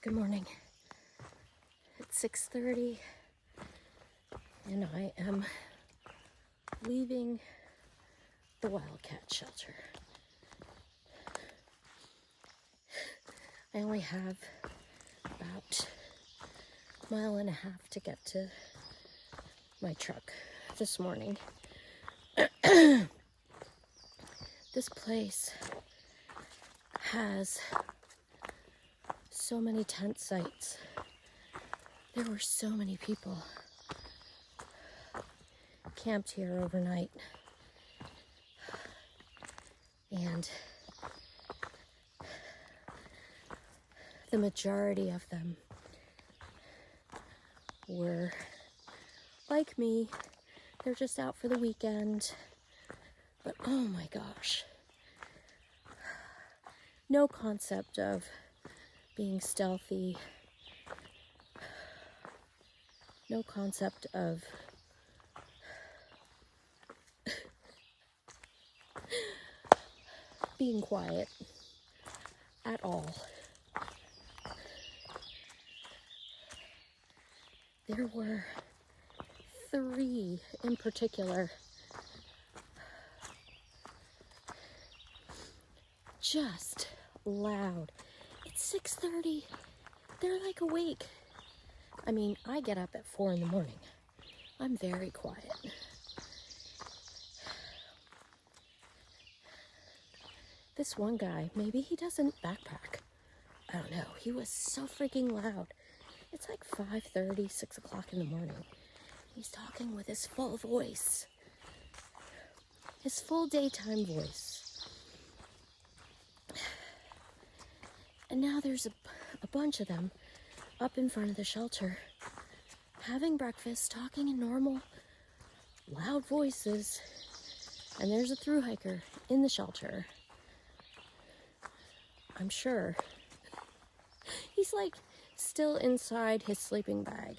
Good morning. It's 6:30 and I am leaving the wildcat shelter. I only have about a mile and a half to get to my truck this morning. This place has so many tent sites. There were so many people camped here overnight. And the majority of them were like me. They're just out for the weekend. But oh my gosh. No concept of being stealthy. No concept of being quiet at all. There were 3 in particular just loud. It's 6:30. They're like awake. I mean, I get up at 4 in the morning. I'm very quiet. This one guy, maybe he doesn't backpack. I don't know. He was so freaking loud. It's like 5:30, 6 o'clock in the morning. He's talking with his full voice. His full daytime voice. And now there's a bunch of them up in front of the shelter, having breakfast, talking in normal, loud voices. And there's a thru hiker in the shelter. I'm sure he's like still inside his sleeping bag.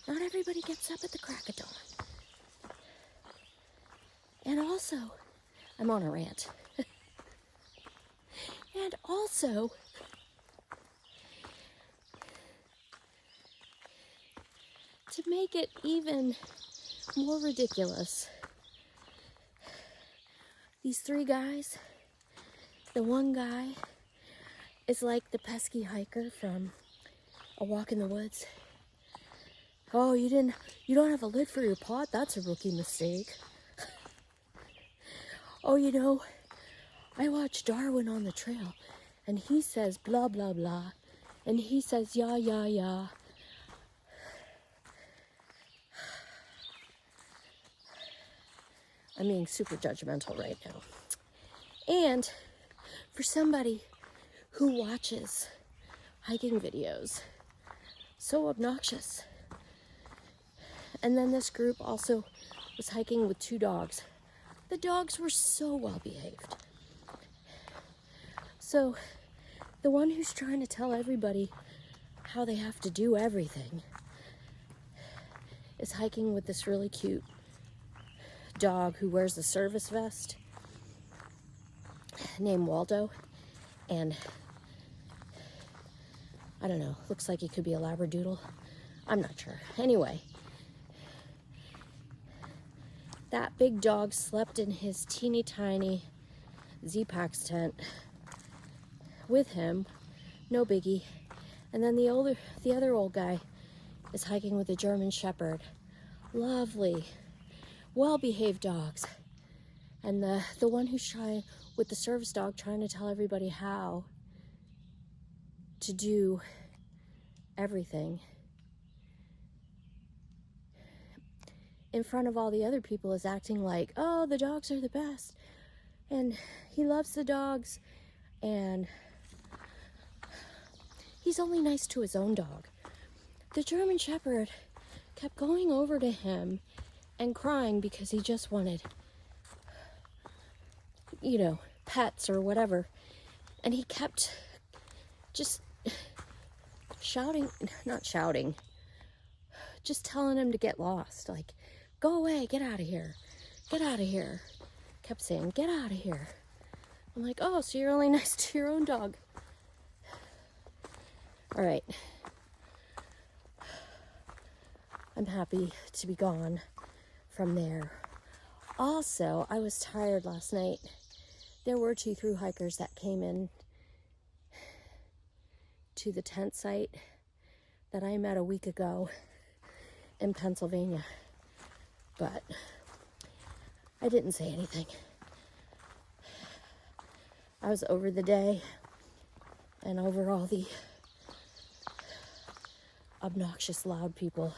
Not everybody gets up at the crack of dawn. And also, I'm on a rant. And also, to make it even more ridiculous, these 3 guys, the one guy is like the pesky hiker from A Walk in the Woods. Oh, you don't have a lid for your pot? That's a rookie mistake. Oh, I watched Darwin on the trail, and he says blah, blah, blah, and he says yeah, yeah, yeah. I'm being super judgmental right now. And for somebody who watches hiking videos, so obnoxious. And then this group also was hiking with 2 dogs. The dogs were so well behaved. So the one who's trying to tell everybody how they have to do everything is hiking with this really cute dog who wears the service vest named Waldo. And I don't know, looks like he could be a Labradoodle. I'm not sure. Anyway, that big dog slept in his teeny tiny Z-Pax tent with him, no biggie. And then the other old guy is hiking with a German Shepherd. Lovely, well-behaved dogs. And the one who's trying with the service dog, trying to tell everybody how to do everything in front of all the other people is acting like, oh, the dogs are the best, and he loves the dogs, and he's only nice to his own dog. The German Shepherd kept going over to him and crying because he just wanted, pets or whatever. And he kept just not shouting, just telling him to get lost. Like, go away, get out of here, get out of here. Kept saying, get out of here. I'm like, oh, so you're only nice to your own dog. All right. I'm happy to be gone from there. Also, I was tired last night. There were 2 through hikers that came in to the tent site that I met a week ago in Pennsylvania. But I didn't say anything. I was over the day and over all the obnoxious loud people.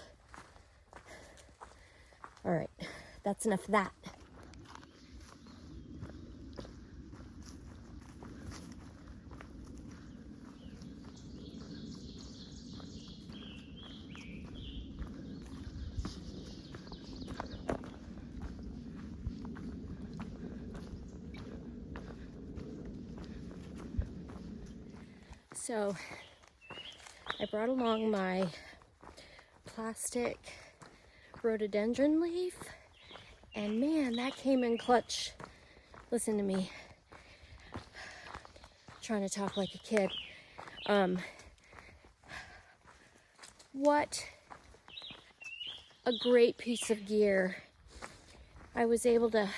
All right, that's enough of that. So I brought along my plastic rhododendron leaf, and man, that came in clutch. Listen to me, trying to talk like a kid. What a great piece of gear. I was able to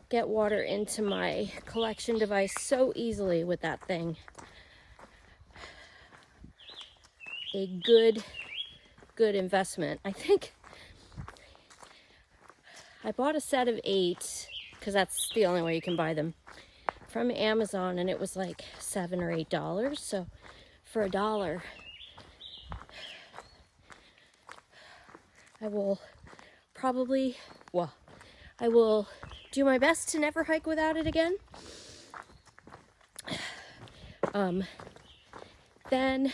get water into my collection device so easily with that thing. A good investment. I think I bought a set of 8 because that's the only way you can buy them from Amazon, and it was like $7 or $8. So for $1, I will probably, well, I will do my best to never hike without it again. Then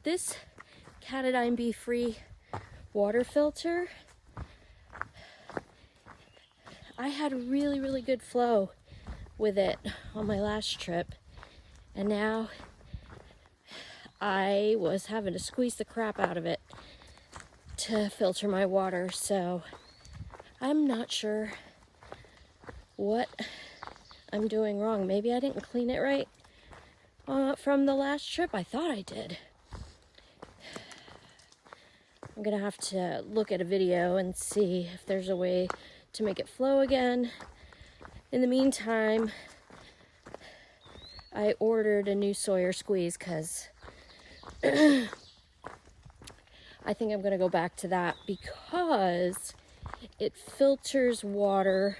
this Catadine Bee-Free water filter, I had a really good flow with it on my last trip, and now I was having to squeeze the crap out of it to filter my water. So I'm not sure what I'm doing wrong. Maybe I didn't clean it right from the last trip. I thought I did. I'm gonna have to look at a video and see if there's a way to make it flow again. In the meantime, I ordered a new Sawyer squeeze because I think I'm gonna go back to that because it filters water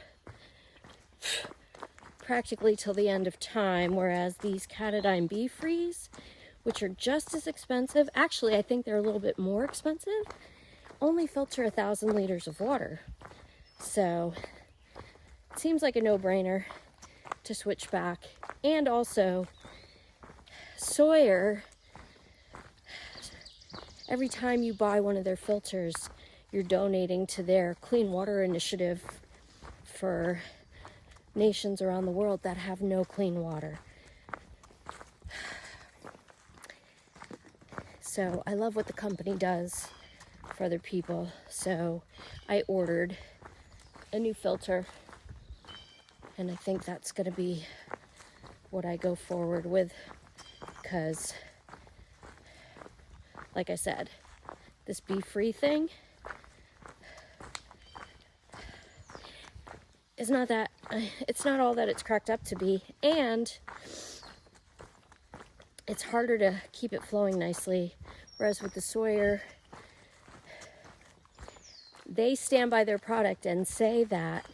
practically till the end of time, whereas these Catadine Bee-Frees, which are just as expensive, actually I think they're a little bit more expensive, only filter 1,000 liters of water. So it seems like a no-brainer to switch back. And also Sawyer, every time you buy one of their filters, you're donating to their clean water initiative for nations around the world that have no clean water. So I love what the company does for other people. So I ordered a new filter, and I think that's going to be what I go forward with, because like I said, this Bee-Free thing is not that, it's not all that it's cracked up to be, and it's harder to keep it flowing nicely. Whereas with the Sawyer, they stand by their product and say that,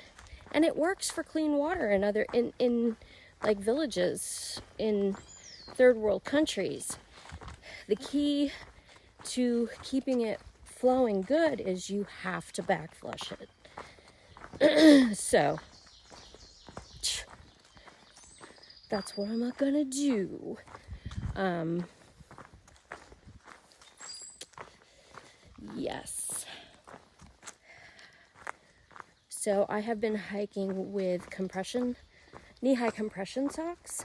and it works for clean water in other, in like villages in third world countries. The key to keeping it flowing good is you have to back flush it. So that's what I'm gonna do. Yes. So I have been hiking with knee-high compression socks,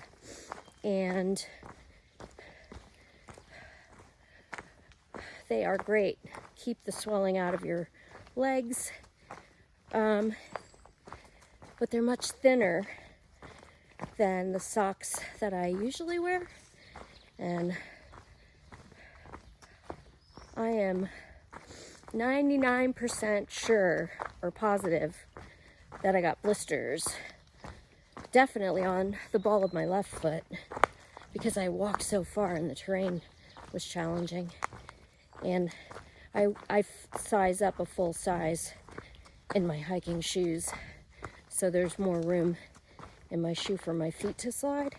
and they are great. Keep the swelling out of your legs. but they're much thinner than the socks that I usually wear. And I am 99% sure or positive that I got blisters. Definitely on the ball of my left foot because I walked so far and the terrain was challenging. And I size up a full size in my hiking shoes, so there's more room in my shoe for my feet to slide.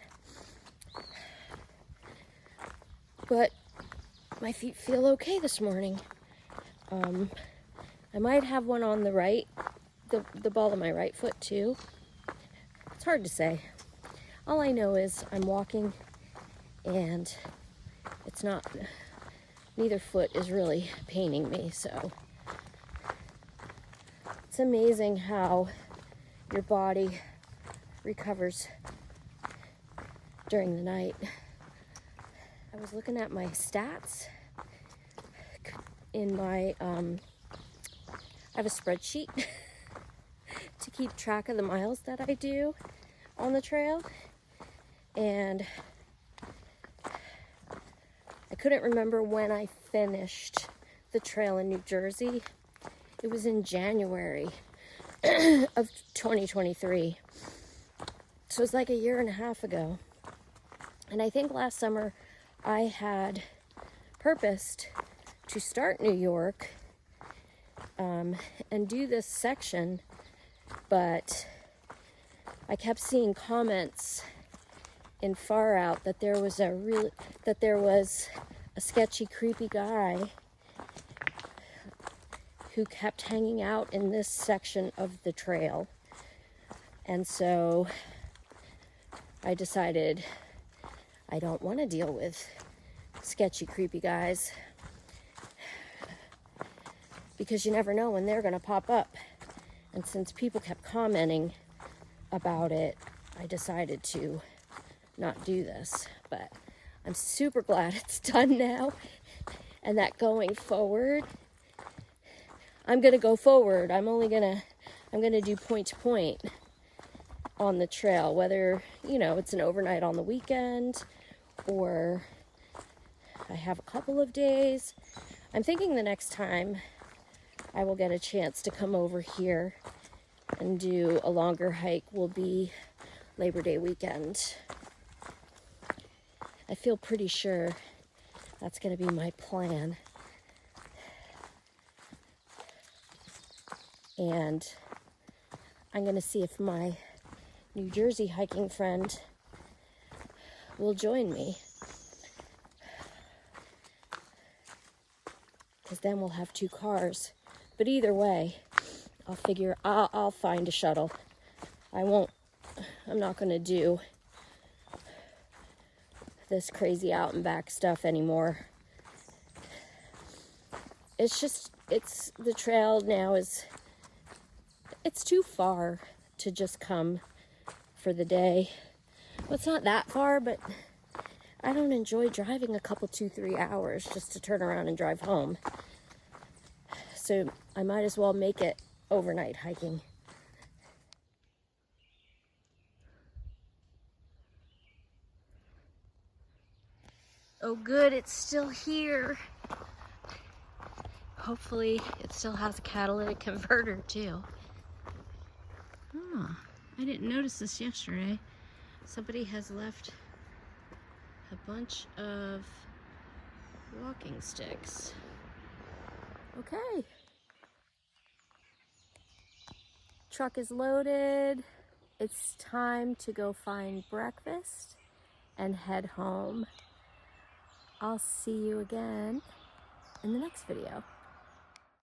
But my feet feel okay this morning. I might have one on the right, the ball of my right foot too. It's hard to say. All I know is I'm walking and it's not, neither foot is really paining me, so it's amazing how your body recovers during the night. I was looking at my stats in my, I have a spreadsheet to keep track of the miles that I do on the trail, and I couldn't remember when I finished the trail in New Jersey. It was in January of 2023. So it's like a year and a half ago. And I think last summer I had purposed to start New York and do this section, but I kept seeing comments in Far Out that there was a sketchy, creepy guy who kept hanging out in this section of the trail. And so I decided I don't want to deal with sketchy, creepy guys because you never know when they're going to pop up. And since people kept commenting about it, I decided to not do this. But I'm super glad it's done now, and that going forward, I'm going to go forward. I'm going to do point to point on the trail, whether, it's an overnight on the weekend or I have a couple of days. I'm thinking the next time I will get a chance to come over here and do a longer hike will be Labor Day weekend. I feel pretty sure that's going to be my plan. And I'm going to see if my New Jersey hiking friend will join me. Because then we'll have two cars. But either way, I'll find a shuttle. I'm not going to do this crazy out and back stuff anymore. The trail now it's too far to just come for the day. Well, it's not that far, but I don't enjoy driving a couple, 2-3 hours just to turn around and drive home. So I might as well make it overnight hiking. Oh good, it's still here. Hopefully it still has a catalytic converter too. Oh, I didn't notice this yesterday. Somebody has left a bunch of walking sticks. Okay. Truck is loaded. It's time to go find breakfast and head home. I'll see you again in the next video.